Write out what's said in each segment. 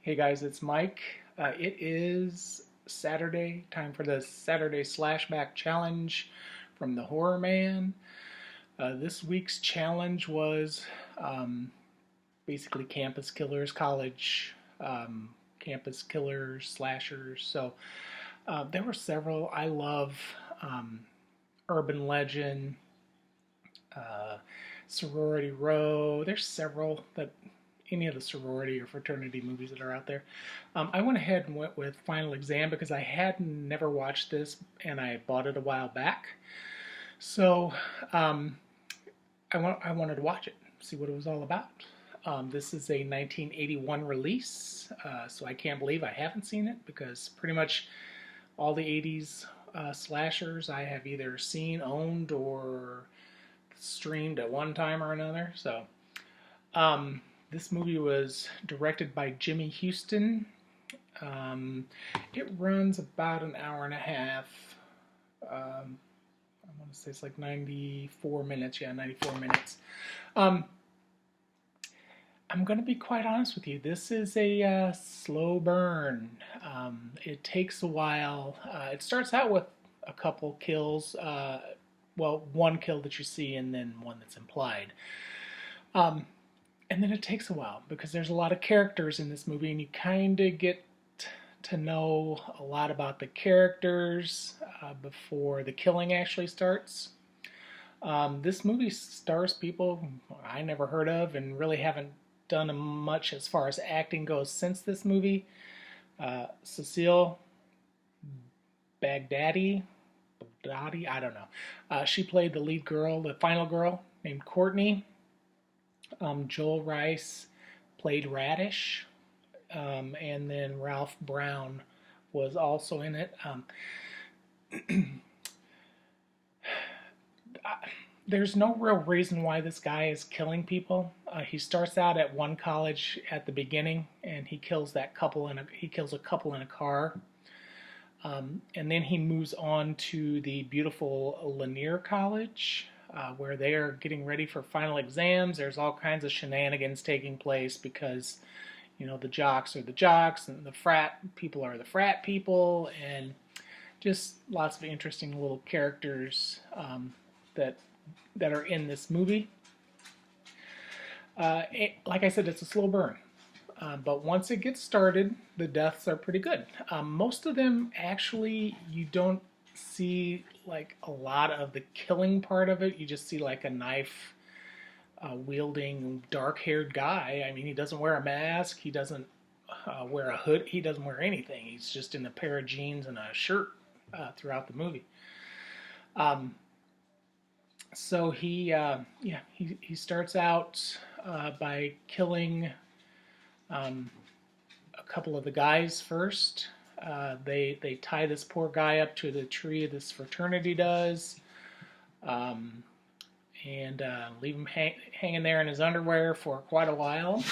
Hey guys, it's Mike. It is Saturday, time for the Saturday Slashback challenge from the Horror Man. This week's challenge was um, basically campus killers, college campus killers, slashers. So there were several. I love um, Urban Legend, uh, Sorority Row. There's several that any of the sorority or fraternity movies that are out there. I went ahead and went with Final Exam because I had never watched this and I bought it a while back. So um, I wanted to watch it, see what it was all about. This is a 1981 release, so I can't believe I haven't seen it because pretty much all the 80s slashers I have either seen, owned, or streamed at one time or another. So um, this movie was directed by Jimmy Houston. Um, it runs about an hour and a half. I want to say it's like 94 minutes. Yeah, 94 minutes. Um, I'm going to be quite honest with you. This is a slow burn. It takes a while. It starts out with a couple kills. Well, one kill that you see and then one that's implied. Um, and then it takes a while because there's a lot of characters in this movie, and you kind of get to know a lot about the characters before the killing actually starts. This movie stars people I never heard of and really haven't done much as far as acting goes since this movie. Cecile Baghdadi, I don't know. She played the lead girl, the final girl named Courtney. Joel Rice played Radish, and then Ralph Brown was also in it. There's no real reason why this guy is killing people. He starts out at one college at the beginning, and he kills that couple he kills a couple in a car. And then he moves on to the beautiful Lanier College, where they are getting ready for final exams. There's all kinds of shenanigans taking place because, the jocks are the jocks and the frat people are the frat people, and just lots of interesting little characters that are in this movie. Like I said, it's a slow burn. But once it gets started, the deaths are pretty good. Most of them, actually, you don't see like a lot of the killing part of it. You just see like a knife wielding, dark-haired guy. I mean, he doesn't wear a mask. He doesn't wear a hood. He doesn't wear anything. He's just in a pair of jeans and a shirt throughout the movie. So he starts out by killing a couple of the guys first. They tie this poor guy up to the tree this fraternity does, and leave him hanging there in his underwear for quite a while.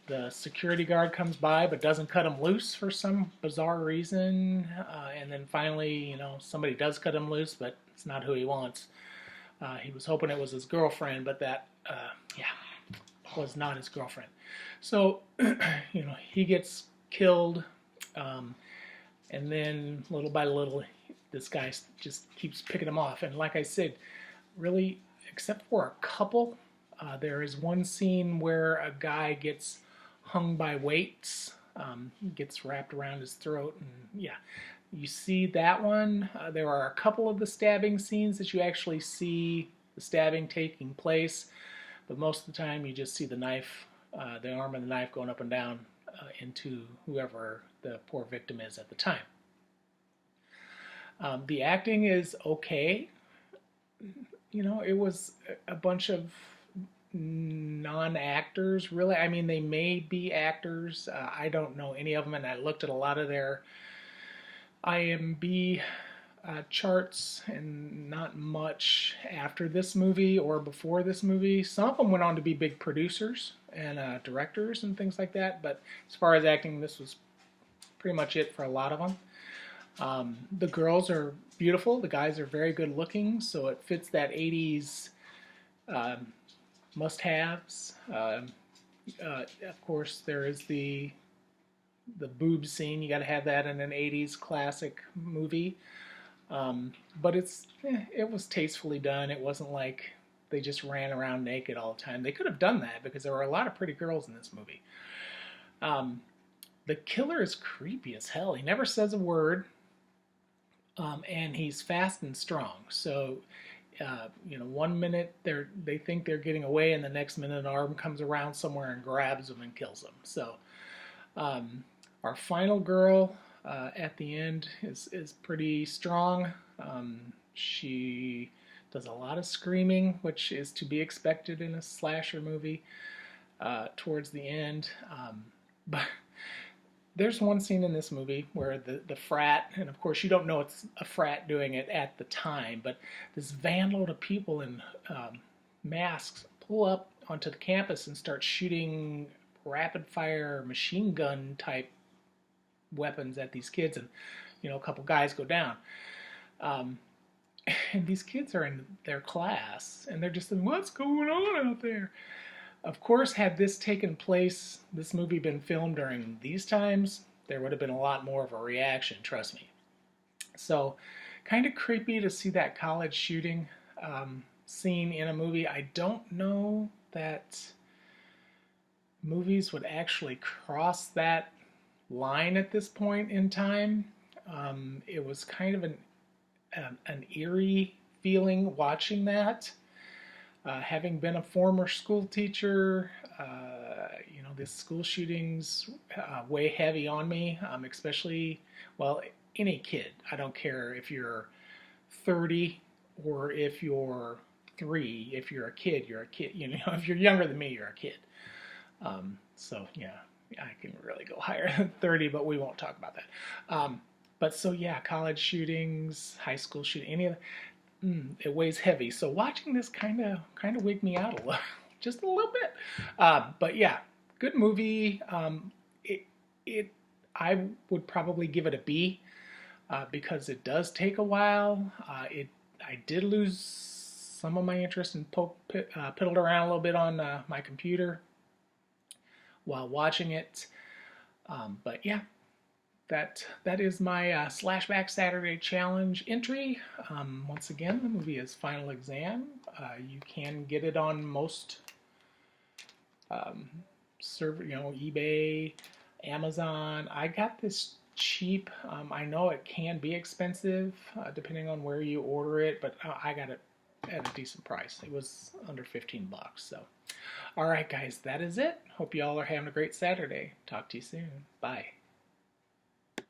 The security guard comes by but doesn't cut him loose for some bizarre reason. And then finally, somebody does cut him loose, but it's not who he wants. He was hoping it was his girlfriend, but that, was not his girlfriend. So, he gets killed, and then little by little, this guy just keeps picking him off. And like I said, really, except for a couple, there is one scene where a guy gets hung by weights. He gets wrapped around his throat, and you see that one. There are a couple of the stabbing scenes that you actually see the stabbing taking place, but most of the time you just see the knife, the arm of the knife going up and down into whoever the poor victim is at the time. The acting is okay. It was a bunch of non-actors, really. I mean, they may be actors. I don't know any of them, and I looked at a lot of their IMDb charts, and not much after this movie or before this movie. Some of them went on to be big producers and directors and things like that, but as far as acting, this was pretty much it for a lot of them. The girls are beautiful. The guys are very good looking, so it fits that 80s must-haves. Of course, there is the boob scene. You got to have that in an '80s classic movie. But it was tastefully done. It wasn't like they just ran around naked all the time. They could have done that because there were a lot of pretty girls in this movie. Um, the killer is creepy as hell. He never says a word, and he's fast and strong. So, 1 minute they think they're getting away, and the next minute an arm comes around somewhere and grabs them and kills them. So, um, our final girl at the end is pretty strong. She does a lot of screaming, which is to be expected in a slasher movie towards the end. But there's one scene in this movie where the frat, and of course you don't know it's a frat doing it at the time, but this van load of people in masks pull up onto the campus and start shooting rapid fire machine gun type weapons at these kids, and a couple guys go down. And these kids are in their class, and they're just saying, "What's going on out there?" Of course, had this taken place, this movie been filmed during these times, there would have been a lot more of a reaction, trust me. So, kind of creepy to see that college shooting scene in a movie. I don't know that movies would actually cross that line at this point in time. It was kind of an eerie feeling watching that. Having been a former school teacher, this school shootings weigh heavy on me, especially, well, any kid. I don't care if you're 30 or if you're 3. If you're a kid, you're a kid. If you're younger than me, you're a kid. So, yeah, I can really go higher than 30, but we won't talk about that. But so, yeah, college shootings, high school shooting, any of that. It weighs heavy. So watching this kind of wigged me out a little, just a little bit. But yeah, good movie. I would probably give it a B because it does take a while. I did lose some of my interest and piddled around a little bit on my computer while watching it. But yeah, that is my Slashback Saturday Challenge entry. Once again, the movie is Final Exam. You can get it on most eBay, Amazon. I got this cheap. I know it can be expensive depending on where you order it, but I got it at a decent price. It was under 15 bucks. So, all right, guys, that is it. Hope you all are having a great Saturday. Talk to you soon. Bye.